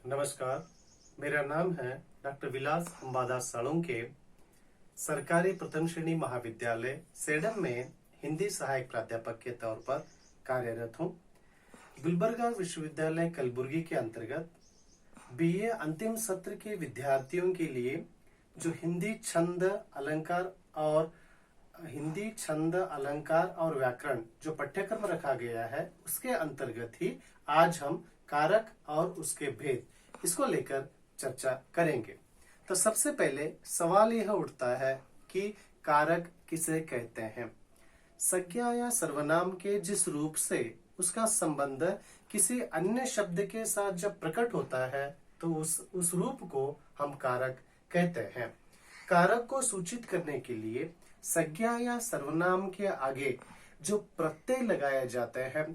नमस्कार, मेरा नाम है डॉक्टर विलास अंबादास साळुंखे। सरकारी प्रथम श्रेणी महाविद्यालय सेडम में हिंदी सहायक प्राध्यापक के तौर पर कार्यरत हूँ। गुलबर्गा विश्वविद्यालय कलबुर्गी के अंतर्गत बीए अंतिम सत्र के विद्यार्थियों के लिए जो हिंदी छंद अलंकार और व्याकरण जो पाठ्यक्रम रखा गया है, उसके अंतर्गत ही आज हम कारक और उसके भेद इसको लेकर चर्चा करेंगे। तो सबसे पहले सवाल यह उठता है कि कारक किसे कहते हैं। संज्ञा या सर्वनाम के जिस रूप से उसका संबंध किसी अन्य शब्द के साथ जब प्रकट होता है तो उस रूप को हम कारक कहते हैं। कारक को सूचित करने के लिए संज्ञा या सर्वनाम के आगे जो प्रत्यय लगाए जाते हैं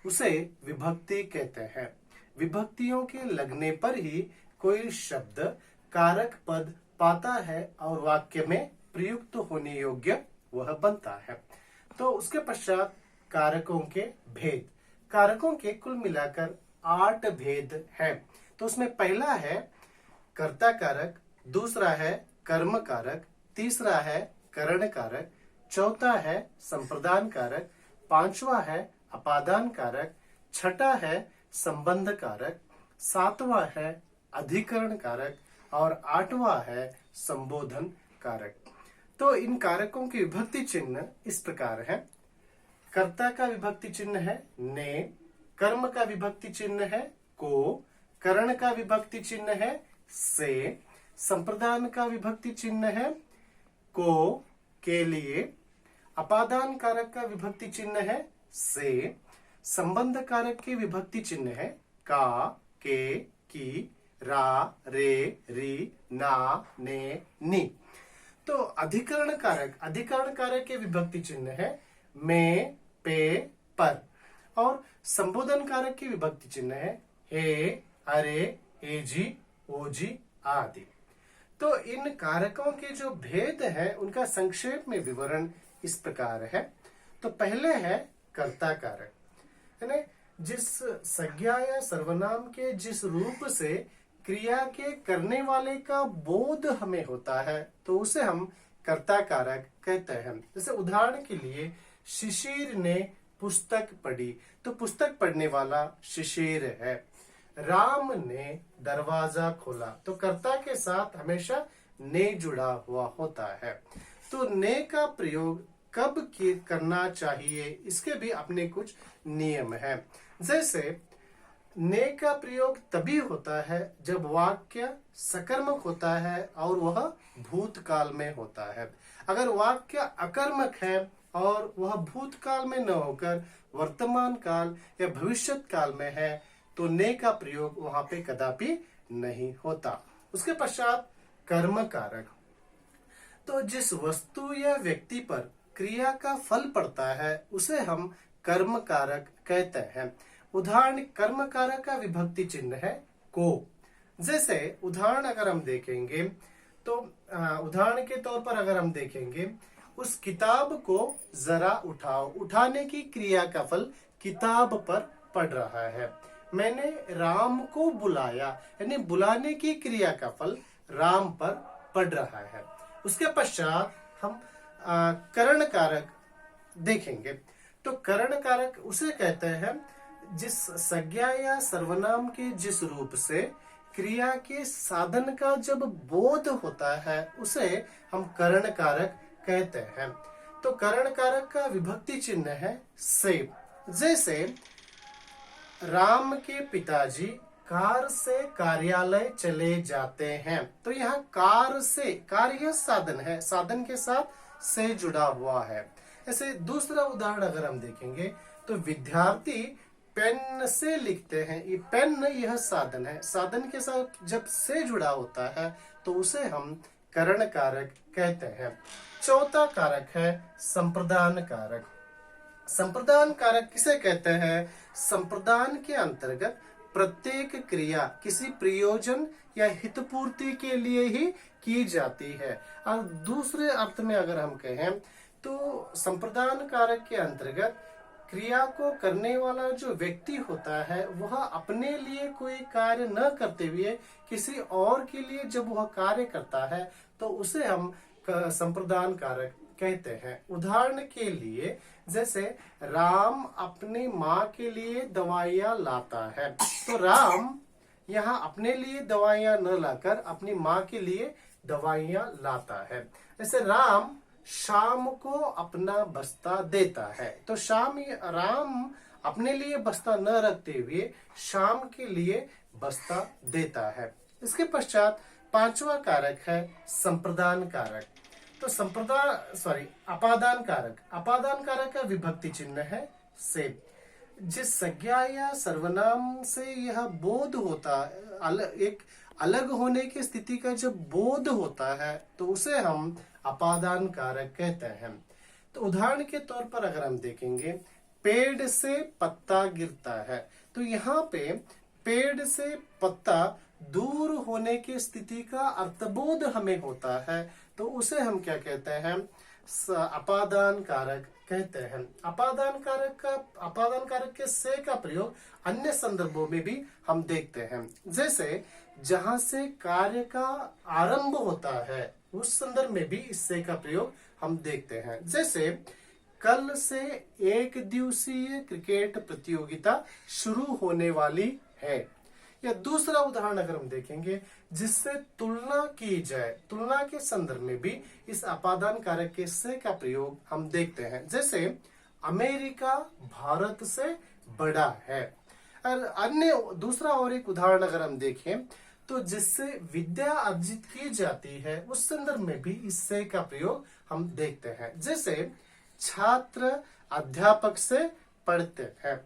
उसे विभक्ति कहते हैं। विभक्तियों के लगने पर ही कोई शब्द कारक पद पाता है और वाक्य में प्रयुक्त होने योग्य वह बनता है। तो उसके पश्चात कारकों के भेद। कारकों के कुल मिलाकर 8 भेद हैं। तो उसमें पहला है कर्ता कारक, दूसरा है कर्म कारक, तीसरा है करण कारक, चौथा है संप्रदान कारक, पांचवा है अपादान कारक, छठा है संबंध कारक, सातवां है अधिकरण कारक और आठवां है संबोधन कारक। तो इन कारकों के विभक्ति चिन्ह इस प्रकार है। कर्ता का विभक्ति चिन्ह है ने, कर्म का विभक्ति चिन्ह है को, करण का विभक्ति चिन्ह है से, संप्रदान का विभक्ति चिन्ह है को के लिए, अपादान कारक का विभक्ति चिन्ह है से, संबंध कारक के विभक्ति चिन्ह है का, के, की, रा, रे, री, ना, ने, नी। तो अधिकरण कारक के विभक्ति चिन्ह है में, पे, पर और संबोधन कारक की विभक्ति चिन्ह है हे, अरे, हेजी, ओजी आदि। तो इन कारकों के जो भेद है उनका संक्षेप में विवरण इस प्रकार है। तो पहले है कर्ता कारक, यानी जिस संज्ञा या सर्वनाम के जिस रूप से क्रिया के करने वाले का बोध हमें होता है तो उसे हम कर्ता कारक कहते हैं। जैसे उदाहरण के लिए शिशिर ने पुस्तक पढ़ी, तो पुस्तक पढ़ने वाला शिशिर है। राम ने दरवाजा खोला, तो कर्ता के साथ हमेशा ने जुड़ा हुआ होता है। तो ने का प्रयोग कब करना चाहिए इसके भी अपने कुछ नियम हैं। जैसे ने का प्रयोग तभी होता है जब वाक्य सकर्मक होता है और वह भूतकाल में होता है। अगर वाक्य अकर्मक है और वह भूतकाल में न होकर वर्तमान काल या भविष्यत काल में है तो ने का प्रयोग वहां पे कदापि नहीं होता। उसके पश्चात कर्म कारक। तो जिस वस्तु या व्यक्ति पर क्रिया का फल पड़ता है उसे हम कर्म कारक कहते हैं। उदाहरण कर्म कारक का विभक्ति चिन्ह है को। जैसे उदाहरण अगर हम देखेंगे तो उदाहरण के तौर पर अगर हम देखेंगे उस किताब को जरा उठाओ, उठाने की क्रिया का फल किताब पर पड़ रहा है। मैंने राम को बुलाया, यानी बुलाने की क्रिया का फल राम पर पड़ रहा है। उसके पश्चात हम करण कारक देखेंगे। तो करण कारक उसे कहते हैं जिस संज्ञा या सर्वनाम के जिस रूप से क्रिया के साधन का जब बोध होता है उसे हम करण कारक कहते हैं। तो करण कारक का विभक्ति चिन्ह है से। जैसे राम के पिताजी कार से कार्यालय चले जाते हैं, तो यहाँ कार से, कार्य साधन है, साधन के साथ से जुड़ा हुआ है। ऐसे दूसरा उदाहरण अगर हम देखेंगे तो विद्यार्थी पेन से लिखते हैं, ये पेन यह साधन है, साधन के साथ जब से जुड़ा होता है तो उसे हम करण कारक कहते हैं। चौथा कारक है संप्रदान कारक। संप्रदान कारक किसे कहते हैं? संप्रदान के अंतर्गत प्रत्येक क्रिया किसी प्रयोजन या हितपूर्ति के लिए ही की जाती है। और दूसरे अर्थ में अगर हम कहें तो संप्रदान कारक के अंतर्गत क्रिया को करने वाला जो व्यक्ति होता है वह अपने लिए कोई कार्य न करते हुए किसी और के लिए जब वह कार्य करता है तो उसे हम संप्रदान कारक कहते हैं। उदाहरण के लिए जैसे राम अपनी माँ के लिए दवाइयाँ लाता है, तो राम यहाँ अपने लिए दवाइयाँ न लाकर अपनी माँ के लिए दवाइयाँ लाता है। जैसे राम शाम को अपना बस्ता देता है, तो राम अपने लिए बस्ता न रखते हुए शाम के लिए बस्ता देता है। इसके पश्चात पांचवा कारक है संप्रदान कारक। तो अपादान कारक। अपादान कारक का विभक्ति चिन्ह है से। जिस संज्ञा या सर्वनाम से यह बोध होता एक अलग होने की स्थिति का जब बोध होता है तो उसे हम अपादान कारक कहते हैं। तो उदाहरण के तौर पर अगर हम देखेंगे, पेड़ से पत्ता गिरता है, तो यहाँ पे पेड़ से पत्ता दूर होने की स्थिति का अर्थबोध हमें होता है, तो उसे हम क्या कहते हैं? अपादान कारक कहते हैं। अपादान कारक के से का प्रयोग अन्य संदर्भों में भी हम देखते हैं। जैसे जहां से कार्य का आरंभ होता है उस संदर्भ में भी इस से का प्रयोग हम देखते हैं। जैसे कल से एक दिवसीय क्रिकेट प्रतियोगिता शुरू होने वाली है। या दूसरा उदाहरण अगर हम देखेंगे जिससे तुलना की जाए, तुलना के संदर्भ में भी इस अपादान कारक के से का प्रयोग हम देखते हैं। जैसे अमेरिका भारत से बड़ा है। और दूसरा और एक उदाहरण अगर हम देखें तो जिससे विद्या अर्जित की जाती है उस संदर्भ में भी इस से का प्रयोग हम देखते हैं। जैसे छात्र अध्यापक से पढ़ते हैं।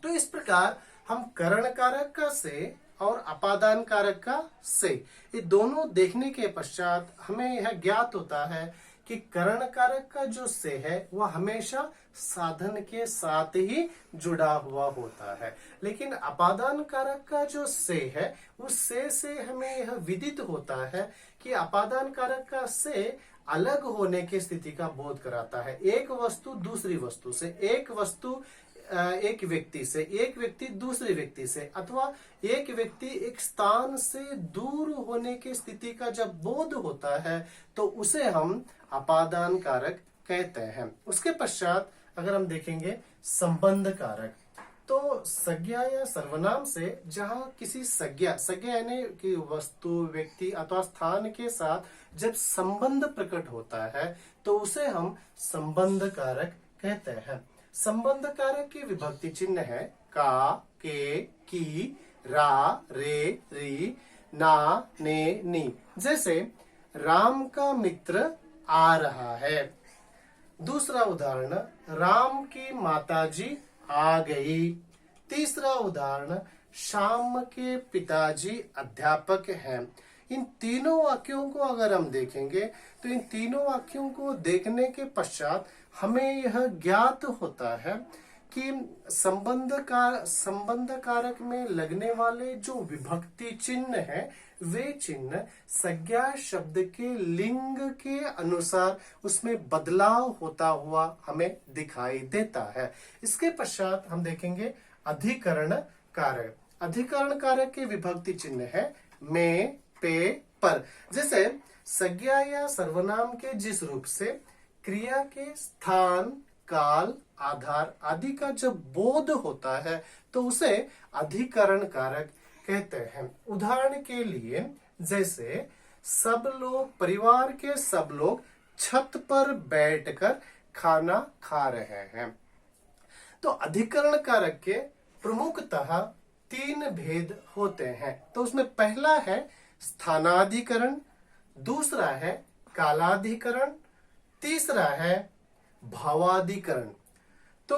तो इस प्रकार हम करण कारक का से और अपादान कारक का से, ये दोनों देखने के पश्चात हमें यह ज्ञात होता है कि करण कारक का जो से है वह हमेशा साधन के साथ ही जुड़ा हुआ होता है, लेकिन अपादान कारक का जो से है उस से हमें यह विदित होता है कि अपादान कारक का से अलग होने की स्थिति का बोध कराता है। एक वस्तु दूसरी वस्तु से, एक वस्तु एक व्यक्ति से, एक व्यक्ति दूसरे व्यक्ति से, अथवा एक व्यक्ति एक स्थान से दूर होने की स्थिति का जब बोध होता है तो उसे हम अपादान कारक कहते हैं। उसके पश्चात अगर हम देखेंगे संबंध कारक, तो संज्ञा या सर्वनाम से जहां किसी संज्ञा यानी कि वस्तु, व्यक्ति अथवा स्थान के साथ जब संबंध प्रकट होता है तो उसे हम संबंध कारक कहते हैं। संबंध कारक की विभक्ति चिन्ह है का, के, की, रा, रे, री, ना, ने, नी। जैसे राम का मित्र आ रहा है। दूसरा उदाहरण राम की माताजी आ गई। तीसरा उदाहरण श्याम के पिताजी अध्यापक हैं। इन तीनों वाक्यों को अगर हम देखेंगे तो इन तीनों वाक्यों को देखने के पश्चात हमें यह ज्ञात होता है कि संबंध कारक में लगने वाले जो विभक्ति चिन्ह है वे चिन्ह संज्ञा शब्द के लिंग के अनुसार उसमें बदलाव होता हुआ हमें दिखाई देता है। इसके पश्चात हम देखेंगे अधिकरण कारक। अधिकरण कारक के विभक्ति चिन्ह है में, पे, पर। जैसे संज्ञा या सर्वनाम के जिस रूप से क्रिया के स्थान, काल, आधार आदि का जब बोध होता है तो उसे अधिकरण कारक कहते हैं। उदाहरण के लिए जैसे परिवार के सब लोग छत पर बैठकर खाना खा रहे हैं। तो अधिकरण कारक के प्रमुखतः तीन भेद होते हैं। तो उसमें पहला है स्थानाधिकरण, दूसरा है कालाधिकरण, तीसरा है भावाधिकरण। तो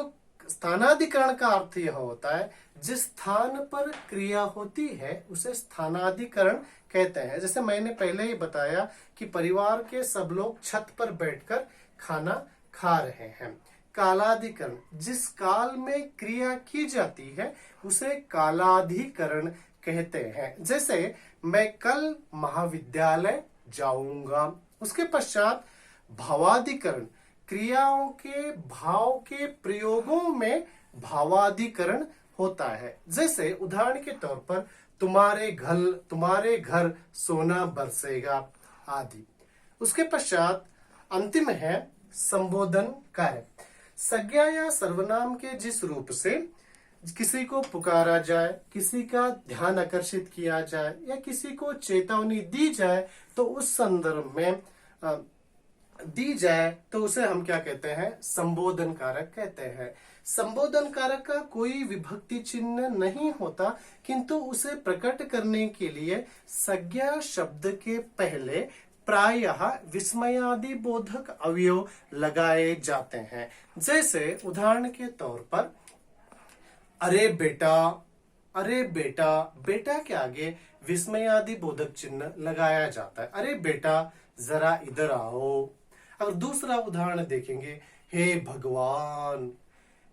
स्थानाधिकरण का अर्थ यह होता है जिस स्थान पर क्रिया होती है उसे स्थानाधिकरण कहते हैं। जैसे मैंने पहले ही बताया कि परिवार के सब लोग छत पर बैठकर खाना खा रहे हैं। कालाधिकरण जिस काल में क्रिया की जाती है उसे कालाधिकरण कहते हैं। जैसे मैं कल महाविद्यालय जाऊंगा। उसके पश्चात भावाधिकरण क्रियाओं के भाव के प्रयोगों में भावाधिकरण होता है। जैसे उदाहरण के तौर पर तुम्हारे घर सोना बरसेगा आदि। उसके पश्चात अंतिम है संबोधन कार्य। संज्ञा या सर्वनाम के जिस रूप से किसी को पुकारा जाए, किसी का ध्यान आकर्षित किया जाए या किसी को चेतावनी दी जाए तो उस संदर्भ में दी जाए तो उसे हम क्या कहते हैं? संबोधन कारक कहते हैं। संबोधन कारक का कोई विभक्ति चिन्ह नहीं होता, किंतु उसे प्रकट करने के लिए संज्ञा शब्द के पहले प्रायः विस्मयादि बोधक अवयव लगाए जाते हैं। जैसे उदाहरण के तौर पर अरे बेटा, अरे बेटा, बेटा के आगे विस्मयादि बोधक चिन्ह लगाया जाता है। अरे बेटा जरा इधर आओ। अगर दूसरा उदाहरण देखेंगे, हे भगवान,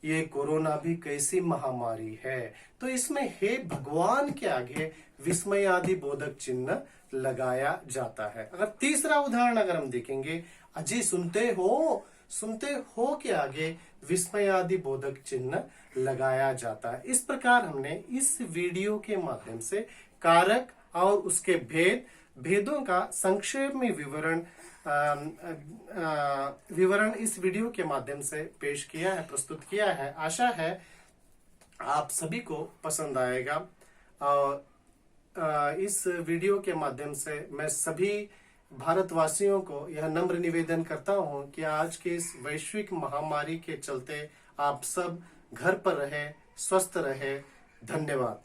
ये कोरोना भी कैसी महामारी है, तो इसमें हे भगवान के आगे विस्मयादि बोधक चिन्ह लगाया जाता है। अगर तीसरा उदाहरण अगर हम देखेंगे, अजी सुनते हो के आगे विस्मयादि बोधक चिन्ह लगाया जाता है। इस प्रकार हमने इस वीडियो के माध्यम से कारक और उसके भेदों का संक्षेप में विवरण इस वीडियो के माध्यम से पेश किया है, प्रस्तुत किया है। आशा है आप सभी को पसंद आएगा। और इस वीडियो के माध्यम से मैं सभी भारतवासियों को यह नम्र निवेदन करता हूं कि आज के इस वैश्विक महामारी के चलते आप सब घर पर रहे, स्वस्थ रहे। धन्यवाद।